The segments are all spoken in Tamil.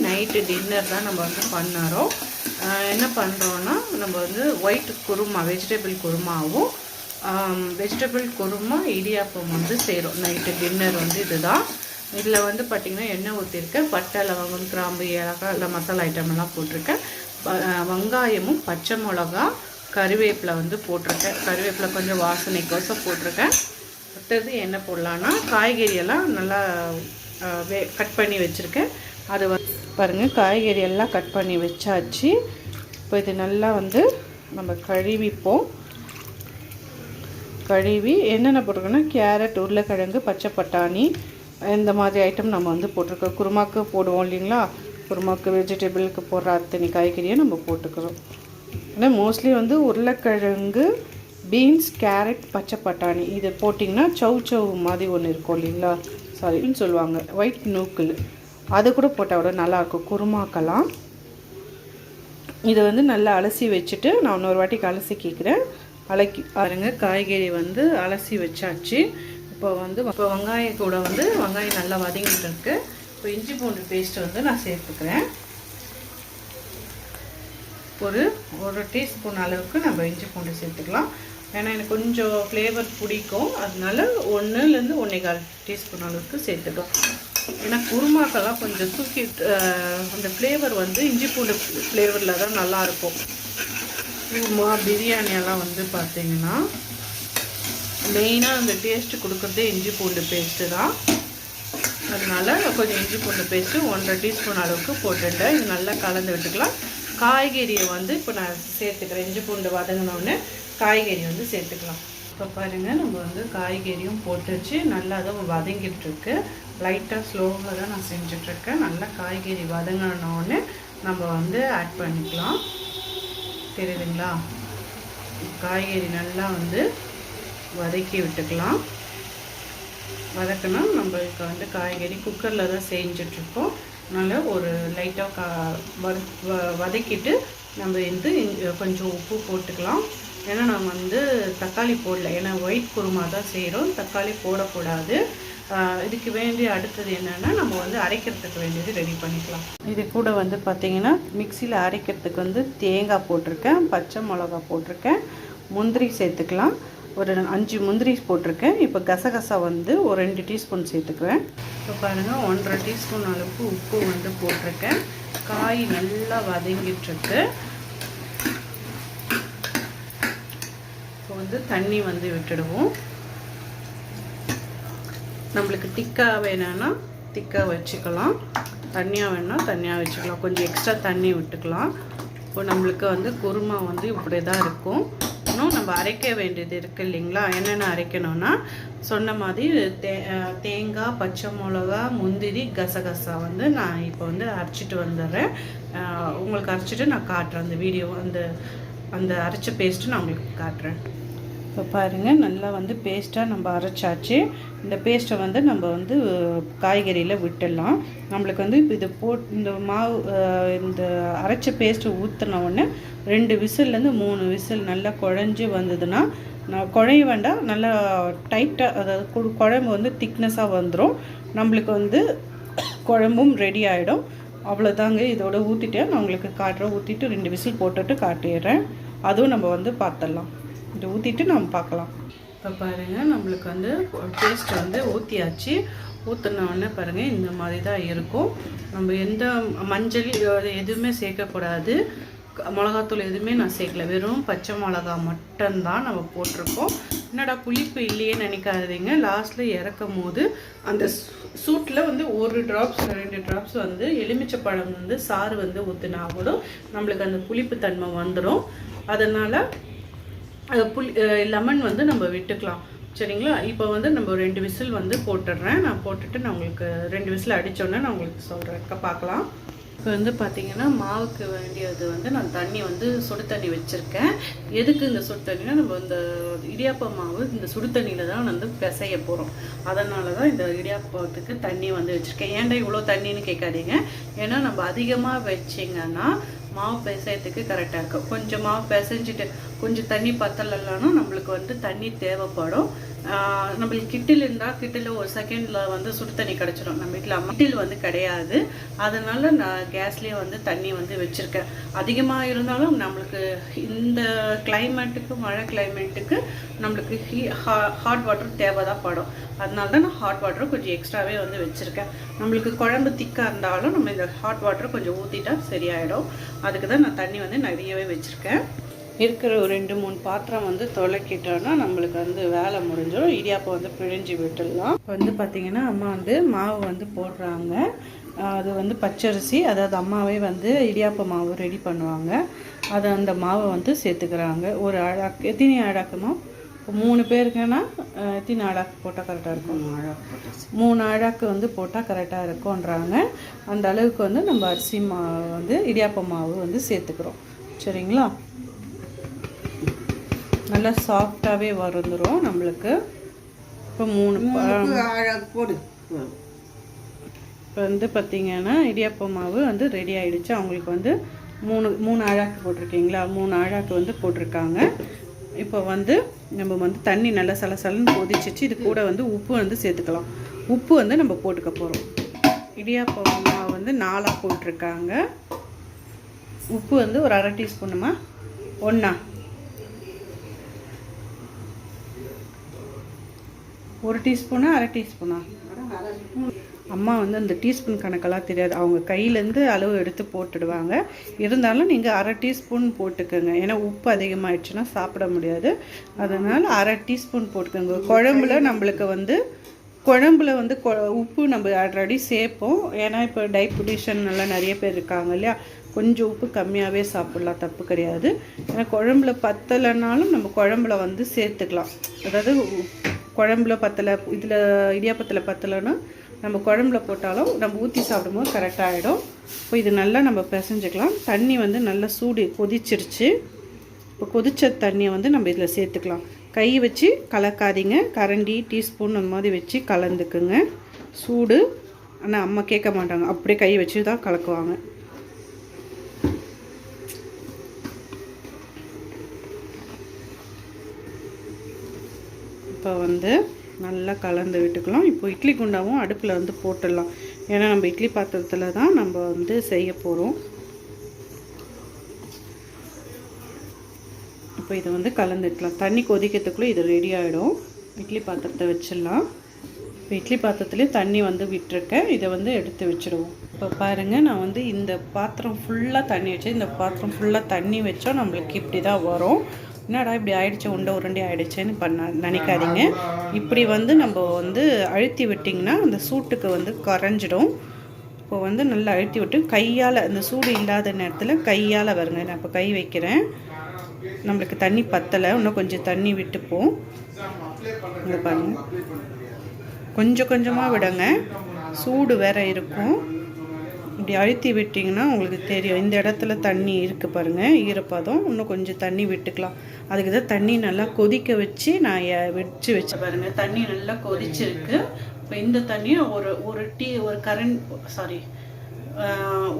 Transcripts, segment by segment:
நைட்டு டின்னர் தான் நம்ம வந்து பண்ணறோம். என்ன பண்ணுறோன்னா நம்ம வந்து ஒயிட் குருமா வெஜிடபிள் குருமாவும் வெஜிடபிள் குருமா இடியாப்பம் வந்து செய்கிறோம். நைட்டு டின்னர் வந்து இதுதான். இதில் வந்து பார்த்திங்கன்னா எண்ணெய் ஊற்றிருக்கேன், பட்டை லவங்கம் கிராம்பு ஏலக்காய் இல்லை மசாலா ஐட்டமெல்லாம் போட்டிருக்கேன். வெங்காயமும் பச்சை மிளகா கருவேப்பிலை வந்து போட்டிருக்கேன். கருவேப்பிலை கொஞ்சம் வாசனைக்கோசம் போட்டிருக்கேன். அடுத்தது என்ன போடலான்னா காய்கறியெல்லாம் நல்லா கட் பண்ணி வச்சுருக்கேன். அது வந்து பாருங்கள், காய்கறி எல்லாம் கட் பண்ணி வச்சாச்சு. இப்போ இது நல்லா வந்து நம்ம கழுவிப்போம். கழுவி என்னென்ன போட்டிருக்கோன்னா கேரட், உருளைக்கிழங்கு, பச்சை பட்டாணி இந்த மாதிரி ஐட்டம் நம்ம வந்து போட்டிருக்கோம். குருமாக்கு போடுவோம் இல்லைங்களா, குருமாக்கு வெஜிடபிளுக்கு போடுற அத்தனை காய்கறியை நம்ம போட்டுக்கிறோம். ஏன்னா மோஸ்ட்லி வந்து உருளைக்கிழங்கு, பீன்ஸ், கேரட், பச்சை பட்டாணி இது போட்டிங்கன்னா சவு மாதிரி ஒன்று இருக்கும் இல்லைங்களா, சாரின்னு சொல்லுவாங்க, ஒயிட் நூக்கல், அது கூட போட்டால் கூட நல்லாயிருக்கும் குருமாக்கெல்லாம். இதை வந்து நல்லா அலசி வச்சுட்டு நான் இன்னொரு வாட்டிக்கு அலசி கேட்குறேன். பாருங்க, காய்கறி வந்து அலசி வச்சாச்சு. இப்போ வெங்காயம் கூட வந்து வெங்காயம் நல்லா வதங்கிட்டு இருக்கு. இப்போ இஞ்சி பூண்டு பேஸ்ட் வந்து நான் சேர்த்துக்கிறேன். ஒரு டீஸ்பூன் அளவுக்கு நம்ம இஞ்சி பூண்டு சேர்த்துக்கலாம். ஏன்னா எனக்கு கொஞ்சம் ஃப்ளேவர் பிடிக்கும், அதனால 1லேருந்து 1.25 டீஸ்பூன் அளவுக்கு சேர்த்துக்கலாம். ஏன்னா குருமாக்கெல்லாம் கொஞ்சம் தூக்கி அந்த ஃப்ளேவர் வந்து இஞ்சி பூண்டு ஃப்ளேவரில் தான் நல்லாயிருக்கும். குருமா பிரியாணியெல்லாம் வந்து பார்த்திங்கன்னா மெயினாக அந்த டேஸ்ட்டு கொடுக்குறதே இஞ்சி பூண்டு பேஸ்ட்டு தான். அதனால கொஞ்சம் இஞ்சி பூண்டு பேஸ்ட்டு 1.5 டீஸ்பூன் அளவுக்கு போட்டுட்டேன். இது நல்லா கலந்து விட்டுக்கலாம். காய்கறியை வந்து இப்போ நான் சேர்த்துக்கிறேன். இஞ்சி பூண்டு வதங்கினோடனே காய்கறி வந்து சேர்த்துக்கலாம். இப்போ பாருங்கள், நம்ம வந்து காய்கறியும் போட்டுச்சு, நல்லா தான் வதங்கிட்டுருக்கு. லைட்டாக ஸ்லோவாக தான் நான் செஞ்சிட்ருக்கேன். நல்லா காய்கறி வதங்கினோடனே நம்ம வந்து ஆட் பண்ணிக்கலாம். தெரியுதுங்களா, காய்கறி நல்லா வந்து வதக்கி விட்டுக்கலாம். வதக்கணும். நம்மளுக்கு வந்து காய்கறி குக்கரில் தான் செஞ்சிட்ருக்கோம். அதனால் ஒரு லைட்டாக வதக்கிட்டு நம்ம வந்து கொஞ்சம் உப்பு போட்டுக்கலாம். ஏன்னா நம்ம வந்து தக்காளி போடல, ஏன்னா ஒயிட் குருமா தான் செய்கிறோம், தக்காளி போடக்கூடாது. இதுக்கு வேண்டிய அடுத்தது என்னென்னா நம்ம வந்து அரைக்கிறதுக்கு வேண்டியது ரெடி பண்ணிக்கலாம். இது கூட வந்து பார்த்திங்கன்னா மிக்சியில் அரைக்கிறதுக்கு வந்து தேங்காய் போட்டிருக்கேன், பச்சை மிளகா போட்டிருக்கேன், முந்திரி சேர்த்துக்கலாம். ஒரு 5 முந்திரி போட்டிருக்கேன். இப்போ கசகசா வந்து ஒரு 2 டீஸ்பூன் சேர்த்துக்கிறேன். இப்போ பாருங்கள், 1.5 டீஸ்பூன் அளவுக்கு உப்பு வந்து போட்டிருக்கேன். காய் நல்லா வதங்கிட்டுருக்கு. இப்போ வந்து தண்ணி வந்து விட்டுடுவோம். நம்மளுக்கு திக்காக வேணும்னா திக்காக வச்சுக்கலாம், தண்ணியாக வேணும்னா தண்ணியாக வச்சுக்கலாம். கொஞ்சம் எக்ஸ்ட்ரா தண்ணி விட்டுக்கலாம். இப்போ நம்மளுக்கு வந்து குருமா வந்து இப்படி தான் இருக்கும். இன்னும் நம்ம அரைக்க வேண்டியது இருக்குது இல்லைங்களா. என்னென்ன அரைக்கணும்னா சொன்ன மாதிரி தேங்காய், பச்சை மிளகா, முந்திரி, கசகசா வந்து நான் இப்போ வந்து அரைச்சிட்டு வந்துடுறேன். உங்களுக்கு அரைச்சிட்டு நான் காட்டுறேன். அந்த வீடியோ அந்த அரைச்ச பேஸ்ட்டு நான் உங்களுக்கு காட்டுறேன். இப்போ பாருங்கள், நல்லா வந்து பேஸ்ட்டாக நம்ம அரைச்சாச்சு. இந்த பேஸ்ட்டை வந்து நம்ம வந்து காய்கறியில் விட்டுடலாம். நம்மளுக்கு வந்து இது இந்த மாவு இந்த அரைச்ச பேஸ்ட்டு ஊற்றின உடனே 2 விசில்லேருந்து 3 விசில் நல்லா குழஞ்சி வந்ததுன்னா, குழைய வேண்டாம், நல்லா டைட்டாக, அதாவது குழம்பு வந்து திக்னஸாக வந்துடும். நம்மளுக்கு வந்து குழம்பும் ரெடி ஆகிடும். அவ்வளோதாங்க. இதோட ஊற்றிட்டேன், நான் உங்களுக்கு காட்டுறேன். ஊற்றிட்டு 2 விசில் போட்டுட்டு காட்டிடுறேன். அதுவும் நம்ம வந்து பார்த்துடலாம். இதை ஊற்றிட்டு நம்ம பார்க்கலாம். இப்போ பாருங்கள், நம்மளுக்கு வந்து பேஸ்ட் வந்து ஊற்றியாச்சு. ஊற்றினோடனே பாருங்கள், இந்த மாதிரி தான் இருக்கும். நம்ம எந்த மஞ்சள் எதுவுமே சேர்க்கக்கூடாது, மிளகாத்தூள் எதுவுமே நான் சேர்க்கல, வெறும் பச்சை மிளகா மட்டும்தான் நம்ம போட்டிருக்கோம். என்னடா புளிப்பு இல்லையே நினைக்காதீங்க. லாஸ்ட்டில் இறக்கும் போது அந்த சூட்டில் வந்து 1 ட்ராப்ஸ் 2 ட்ராப்ஸ் வந்து எலுமிச்சை பழம் வந்து சாறு வந்து ஊற்றினா கூட நம்மளுக்கு அந்த புளிப்பு தன்மை வந்துடும். அதனால் லெமன் வந்து நம்ம விட்டுக்கலாம். சரிங்களா. இப்போ வந்து நம்ம 2 விசில் வந்து போட்டுடுறேன். நான் போட்டுட்டு நான் உங்களுக்கு 2 விசில் அடித்தோன்னே நான் உங்களுக்கு சொல்கிறேன். பார்க்கலாம். இப்போ வந்து பார்த்திங்கன்னா மாவுக்கு வேண்டியது வந்து நான் தண்ணி வந்து சுடு தண்ணி வச்சுருக்கேன். எதுக்கு இந்த சுடு தண்ணினா, நம்ம இந்த இடியாப்ப மாவு இந்த சுடு தண்ணியில் தான் வந்து பிசைய போகிறோம். அதனால தான் இந்த இடியாப்பத்துக்கு தண்ணி வந்து வச்சுருக்கேன். ஏன்டா இவ்வளோ தண்ணின்னு கேட்காதீங்க. ஏன்னா நம்ம அதிகமாக வச்சிங்கன்னா மாவு பிசையத்துக்கு கரெக்டாக இருக்கும். கொஞ்சம் மாவு பிசைஞ்சிட்டு கொஞ்சம் தண்ணி பத்தலைன்னா நம்மளுக்கு வந்து தண்ணி தேவைப்படும். நம்மளுக்கு கிட்டில் இருந்தால் கிட்டில் ஒரு செகண்டில் வந்து சுடு தண்ணி கிடச்சிடும். நம்ம வீட்டில் கிட்டில் வந்து கிடையாது. அதனால் நான் கேஸ்லேயே வந்து தண்ணி வந்து வச்சுருக்கேன். அதிகமாக இருந்தாலும் நம்மளுக்கு இந்த கிளைமேட்டுக்கு, மழை கிளைமேட்டுக்கு நம்மளுக்கு ஹாட் வாட்டர் தேவை தான் படும். அதனால தான் நான் ஹாட் வாட்டர் கொஞ்சம் எக்ஸ்ட்ராவே வந்து வச்சுருக்கேன். நம்மளுக்கு குழம்பு திக்காக இருந்தாலும் நம்ம இந்த ஹாட் வாட்டர் கொஞ்சம் ஊற்றிட்டா சரியாயிடும். அதுக்கு தான் நான் தண்ணி வந்து நிறையவே வச்சுருக்கேன். இருக்கிற ஒரு 2-3 பாத்திரம் வந்து தொலைக்கிட்டோன்னா நம்மளுக்கு வந்து வேலை முடிஞ்சிடும். இடியாப்பம் வந்து பிழிஞ்சு விட்டுடலாம். இப்போ வந்து பார்த்திங்கன்னா அம்மா வந்து மாவு வந்து போடுறாங்க. அது வந்து பச்சரிசி, அதாவது அம்மாவே வந்து இடியாப்ப மாவு ரெடி பண்ணுவாங்க. அதை அந்த மாவை வந்து சேர்த்துக்கிறாங்க. ஒரு அழாக்கு எத்தனை அழாக்குமா? இப்போ 3 பேருக்குன்னா எத்தனை அழாக்கு போட்டால் கரெக்டாக இருக்கும்? 3 அழாக்கு வந்து போட்டால் கரெக்டாக இருக்கும்ன்றாங்க. அந்த அளவுக்கு வந்து நம்ம அரிசி மாவு வந்து இடியாப்ப மாவு வந்து சேர்த்துக்கிறோம். சரிங்களா? நல்லா சாஃப்டாகவே வந்துடும் நம்மளுக்கு. இப்போ 3 போடு. இப்போ வந்து பார்த்திங்கன்னா இடியாப்ப மாவு வந்து ரெடி ஆகிடுச்சு. அவங்களுக்கு வந்து 3 அழாக்கு போட்டிருக்கீங்களா? 3 அழாக்கு வந்து போட்டிருக்காங்க. இப்போ வந்து நம்ம வந்து தண்ணி நல்லா சலசலன்னு கொதிச்சிச்சு. இது கூட வந்து உப்பு வந்து சேர்த்துக்கலாம். உப்பு வந்து நம்ம போட்டுக்க போகிறோம். இடியாப்ப மாவு வந்து 4 போட்டிருக்காங்க. உப்பு வந்து ஒரு 1/2 டீஸ்பூனுமா? 1 டீஸ்பூனா 1/2 டீஸ்பூனா? அம்மா வந்து அந்த டீஸ்பூன் கணக்கெல்லாம் தெரியாது. அவங்க கையிலேருந்து அளவு எடுத்து போட்டுடுவாங்க. இருந்தாலும் நீங்கள் 1/2 டீஸ்பூன் போட்டுக்கோங்க. ஏன்னா உப்பு அதிகமாகிடுச்சுன்னா சாப்பிட முடியாது. அதனால் 1/2 டீஸ்பூன் போட்டுக்கோங்க. குழம்புல வந்து உப்பு நம்ம ஆல்ரெடி சேர்ப்போம். ஏன்னா இப்போ டைபெட்டிஷன் எல்லாம் நிறைய பேர் இருக்காங்க இல்லையா? கொஞ்சம் உப்பு கம்மியாகவே சாப்பிட்லாம், தப்பு கிடையாது. ஏன்னா குழம்புல பத்தலைனாலும் நம்ம குழம்புல வந்து சேர்த்துக்கலாம். அதாவது குழம்புல பத்தலை, இதில் இடியாப்பத்தில் பத்தலைன்னா நம்ம குழம்புல போட்டாலும் நம்ம ஊற்றி சாப்பிடும்போது கரெக்டாக ஆகிடும். இப்போ இது நல்லா நம்ம பிசைஞ்சிக்கலாம். தண்ணி வந்து நல்லா சூடு கொதிச்சிருச்சு. இப்போ கொதித்த தண்ணியை வந்து நம்ம இதில் சேர்த்துக்கலாம். கை வச்சு கலக்காதீங்க. கரண்டி, டீஸ்பூன் அந்த மாதிரி வச்சு கலந்துக்குங்க. சூடு. ஆனால் அம்மா கேட்க மாட்டாங்க, அப்படியே கை வச்சு தான் கலக்குவாங்க. இப்போ வந்து நல்லா கலந்து விட்டுக்கலாம். இப்போ இட்லி குண்டாவும் அடுப்பில் வந்து போட்டுடலாம். ஏன்னா நம்ம இட்லி பாத்திரத்தில் தான் நம்ம வந்து செய்ய போகிறோம். இப்போ இதை வந்து கலந்துக்கலாம். தண்ணி கொதிக்கிறதுக்குள்ளே இது ரெடி ஆகிடும். இட்லி பாத்திரத்தை வச்சிடலாம். இப்போ இட்லி பாத்திரத்துலேயே தண்ணி வந்து விட்டுருக்கேன். இதை வந்து எடுத்து வச்சுடுவோம். இப்போ பாருங்கள், நான் வந்து இந்த பாத்திரம் ஃபுல்லாக தண்ணி வச்சேன். இந்த பாத்திரம் ஃபுல்லாக தண்ணி வச்சோம் நம்மளுக்கு இப்படி தான் வரும். என்னடா இப்படி ஆயிடுச்சு, உருண்டை ஆகிடுச்சேன்னு நினைக்காதீங்க. இப்படி வந்து நம்ம வந்து அழுத்தி விட்டிங்கன்னா அந்த சூட்டுக்கு வந்து கரைஞ்சிடும். இப்போ வந்து நல்லா அழுத்தி விட்டு கையால், அந்த சூடு இல்லாத நேரத்தில் கையால் வருங்க. நான் இப்போ கை வைக்கிறேன். நம்மளுக்கு தண்ணி பத்தலை, இன்னும் கொஞ்சம் தண்ணி விட்டுப்போம். இங்கே பாருங்கள், கொஞ்சம் கொஞ்சமாக விடுங்க. சூடு வேறு இருக்கும். இப்படி அழுத்தி விட்டிங்கன்னா உங்களுக்கு தெரியும். இந்த இடத்துல தண்ணி இருக்குது பாருங்கள், ஈரப்பதம். இன்னும் கொஞ்சம் தண்ணி விட்டுக்கலாம். அதுக்கு தான் தண்ணி நல்லா கொதிக்க வச்சு நான் வச்சு பாருங்கள். தண்ணி நல்லா கொதிச்சிருக்கு. இப்போ இந்த தண்ணியை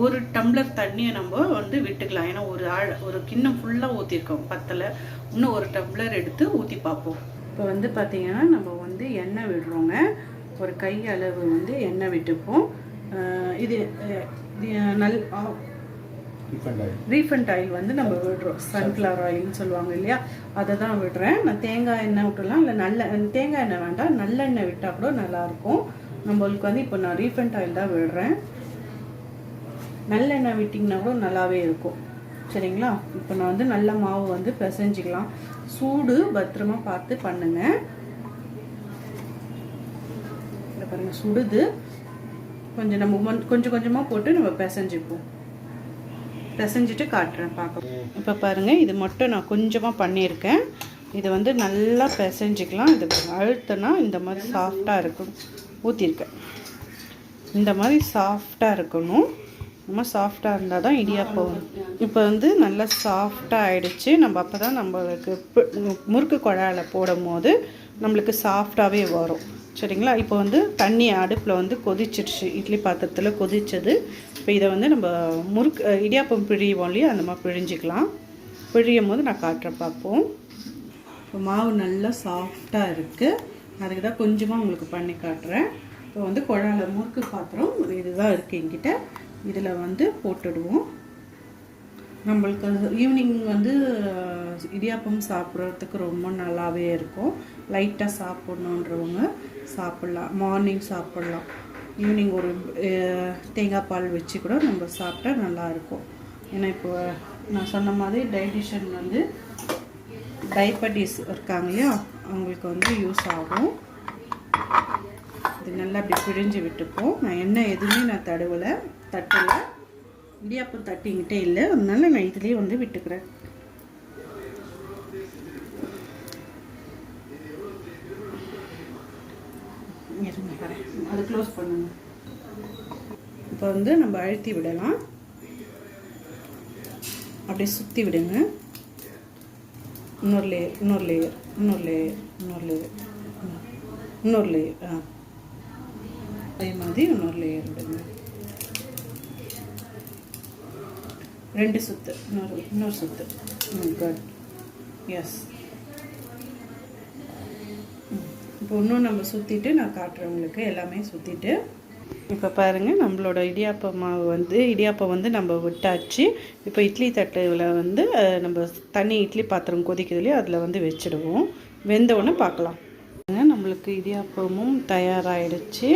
ஒரு டம்ளர் தண்ணியை நம்ம வந்து விட்டுக்கலாம். ஏன்னா ஒரு கிண்ணம் ஃபுல்லாக ஊற்றிருக்கோம், பத்தலை. இன்னும் ஒரு டம்ளர் எடுத்து ஊற்றி பார்ப்போம். இப்போ வந்து பார்த்திங்கன்னா நம்ம வந்து எண்ணெய் விடுறோங்க. ஒரு கை அளவு வந்து எண்ணெய் விட்டுப்போம். இது ரீஃபண்ட் ஆயில் வந்து நம்ம விடுறோம். சன்ஃப்ளவர் ஆயில்னு சொல்லுவாங்க இல்லையா, அதை தான் விடுறேன். நான் தேங்காய் எண்ணெய் விட்டுலாம், இல்லை தேங்காய் எண்ணெய் வேண்டாம், நல்லெண்ணெய் விட்டால் கூட நல்லாயிருக்கும். நம்மளுக்கு வந்து இப்போ நான் ரீஃபண்ட் ஆயில் தான் விடுறேன். நல்லெண்ணெய் விட்டிங்கன்னா கூட நல்லாவே இருக்கும். சரிங்களா? இப்போ நான் வந்து நல்ல மாவு வந்து பிசைஞ்சிக்கலாம். சூடு பத்திரமா பார்த்து பண்ணுங்க. இதை பாருங்கள், சுடுது. கொஞ்சம் நம்ம கொஞ்சம் கொஞ்சமாக போட்டு நம்ம பிசைஞ்சிப்போம். பிசைஞ்சிட்டு காட்டுறேன், பார்க்க. இப்போ பாருங்கள், இது மட்டும் நான் கொஞ்சமாக பண்ணியிருக்கேன். இதை வந்து நல்லா பிசைஞ்சிக்கலாம். இது அழுத்தினா இந்த மாதிரி சாஃப்டாக இருக்கணும். ஊற்றிருக்கேன், இந்த மாதிரி சாஃப்டாக இருக்கணும். ரொம்ப சாஃப்டாக இருந்தால் தான் இடியாப்பம். இப்போ வந்து நல்லா சாஃப்டாக ஆகிடுச்சு. நம்ம அப்போ தான் நம்மளுக்கு முறுக்கு குழாயில் போடும் போது நம்மளுக்கு சாஃப்டாகவே வரும். சரிங்களா? இப்போ வந்து தண்ணி அடுப்பில் வந்து கொதிச்சிருச்சு. இட்லி பாத்திரத்தில் கொதிச்சது. இப்போ இதை வந்து நம்ம இடியாப்பம் பிழிவோம் இல்லையா, அந்த மாதிரி பிழிஞ்சிக்கலாம். பிழியும் போது நான் காட்டுறேன், பார்ப்போம். இப்போ மாவு நல்லா சாஃப்டாக இருக்குது. அதுக்கு தான் கொஞ்சமாக உங்களுக்கு பண்ணி காட்டுறேன். இப்போ வந்து குழால முறுக்கு பாத்திரம் இதுதான் இருக்குது என்கிட்ட. இதில் வந்து போட்டுடுவோம். நம்மளுக்கு ஈவினிங் வந்து இடியாப்பம் சாப்பிட்றதுக்கு ரொம்ப நல்லாவே இருக்கும். லைட்டாக சாப்பிட்ணுன்றவங்க சாப்பிட்லாம், மார்னிங் சாப்பிட்லாம். ஈவினிங் ஒரு தேங்காய் பால் வச்சு கூட நம்ம சாப்பிட்டா நல்லாயிருக்கும். ஏன்னா இப்போ நான் சொன்ன மாதிரி டைஜஷன் வந்து டயபெட்டிஸ் இருக்காங்க இல்லையா, அவங்களுக்கு வந்து யூஸ் ஆகும். இது நல்லா அப்படி பிழிஞ்சு விட்டுப்போம். நான் எண்ணெய் எதுவுமே நான் தடவலை, தட்டலை. இடியாப்பம் தட்டிங்கிட்டே இல்லை, அதனால நான் இதுலேயே வந்து விட்டுக்கிறேன். அது க்ளோஸ் பண்ணுங்க. இப்போ வந்து நம்ம அழுத்தி விடலாம். அப்படியே சுற்றி விடுங்க. இன்னொரு லேயர், இன்னொரு லேயர், இன்னொரு லேயர், இன்னொரு லேயர், இன்னொரு லேயர். அதே மாதிரி இன்னொரு லேயர் விடுங்க. 2 சுத்து, இன்னொரு சுத்து. Good, yes. இப்போ இன்னும் நம்ம சுற்றிட்டு நான் காட்டுறேன் உங்களுக்கு, எல்லாமே சுற்றிட்டு. இப்போ பாருங்கள், நம்மளோட இடியாப்பம் மாவு வந்து இடியாப்பம் வந்து நம்ம விட்டாச்சு. இப்போ இட்லி தட்டில் வந்து நம்ம தண்ணி இட்லி பாத்திரம் கொதிக்குது இல்லையா, அதில் வந்து வச்சுடுவோம். வெந்தவுடனே பார்க்கலாம். நம்மளுக்கு இடியாப்பமும் தயாராகிடுச்சு.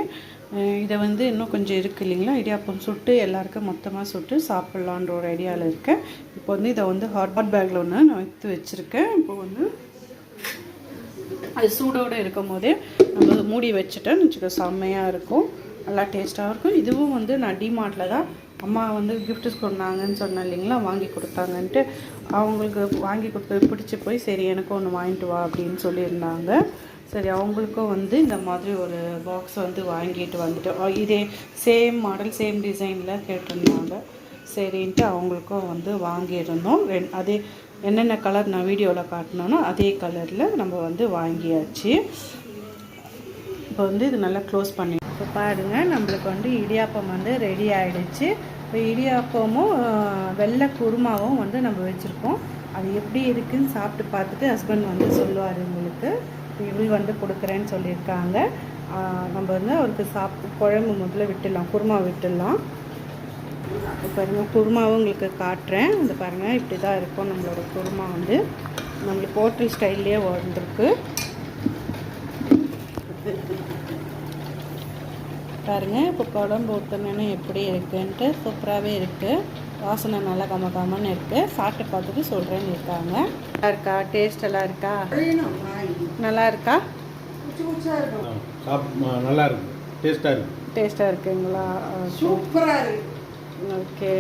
இதை வந்து இன்னும் கொஞ்சம் இருக்குது இல்லைங்களா, இடியாப்பம் சுட்டு எல்லாருக்கும் மொத்தமாக சுட்டு சாப்பிட்லான்ற ஒரு ஐடியாவில் இருக்கேன். இப்போ வந்து இதை வந்து ஹாட் பேக்கில் ஒன்று நான் எடுத்து வச்சுருக்கேன். இப்போ வந்து அது சூடோடு இருக்கும் போதே நம்ம மூடி வச்சுட்டேன்னு வச்சுக்கோ, செம்மையாக இருக்கும், நல்லா டேஸ்ட்டாக இருக்கும். இதுவும் வந்து நான் டிமார்ட்டில் தான் அம்மா வந்து கிஃப்ட்டு கொண்டாங்கன்னு சொன்னேன் இல்லைங்களா, வாங்கி கொடுத்தாங்கன்ட்டு. அவங்களுக்கு வாங்கி கொடுத்தது பிடிச்சி போய் சரி எனக்கும் ஒன்று வாங்கிட்டு வா அப்படின்னு சொல்லியிருந்தாங்க. சரி, அவங்களுக்கும் வந்து இந்த மாதிரி ஒரு பாக்ஸ் வந்து வாங்கிட்டு வந்துட்டோம். இதே சேம் மாடல் சேம் டிசைனில் கேட்டிருந்தாங்க. சரின்ட்டு அவங்களுக்கும் வந்து வாங்கியிருந்தோம். அதே என்னென்ன கலர் நான் வீடியோவில் காட்டினோன்னா அதே கலரில் நம்ம வந்து வாங்கியாச்சு. இப்போ வந்து இது நல்லா க்ளோஸ் பண்ணி இப்போ பாருங்கள், நம்மளுக்கு வந்து இடியாப்பம் வந்து ரெடி ஆகிடுச்சு. இப்போ இடியாப்பமும் வெள்ளை குருமாவும் வந்து நம்ம வச்சுருக்கோம். அது எப்படி இருக்குதுன்னு சாப்பிட்டு பார்த்துட்டு ஹஸ்பண்ட் வந்து சொல்லுவார் உங்களுக்கு. இவள் வந்து கொடுக்குறேன்னு சொல்லியிருக்காங்க. நம்ம வந்து அவருக்கு குழம்பு முதல்ல விட்டுடலாம், குருமா விட்டுடலாம். இப்போ பாருங்கள், குருமாவும் உங்களுக்கு காட்டுறேன். இந்த பாருங்கள், இப்படி தான் இருக்கும் நம்மளோட குருமா வந்து. நம்மளுக்கு ஹோட்டல் ஸ்டைல்லையே வந்துருக்கு பாருங்கள். இப்போ குழம்பு ஊற்றணுன்னு எப்படி இருக்குன்ட்டு சூப்பராகவே இருக்குது. வாசனை நல்லா கமகமன்னு இருக்குது. சாப்பிட்டு பார்த்துட்டு சொல்கிறேன்னு இருக்காங்க. நல்லா இருக்கா? டேஸ்ட் எல்லாம் இருக்கா? நல்லா இருக்கா? நல்லா இருக்கு, டேஸ்ட்டாக இருக்கு. டேஸ்ட்டாக இருக்குங்களா? சூப்பராக இருக்கு. ஓகே,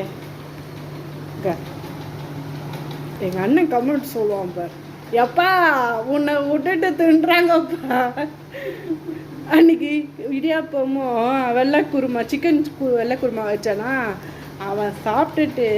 எங்கள் அண்ணன் கமெண்ட் சொல்லுவான் பார், எப்பா உன்னை விட்டுட்டு தின்றாங்கப்பா. அன்றைக்கி இடியாப்பமும் வெள்ளை குருமா, சிக்கன் வெள்ளை குருமா வச்சானா, அவன் சாப்பிட்டுட்டு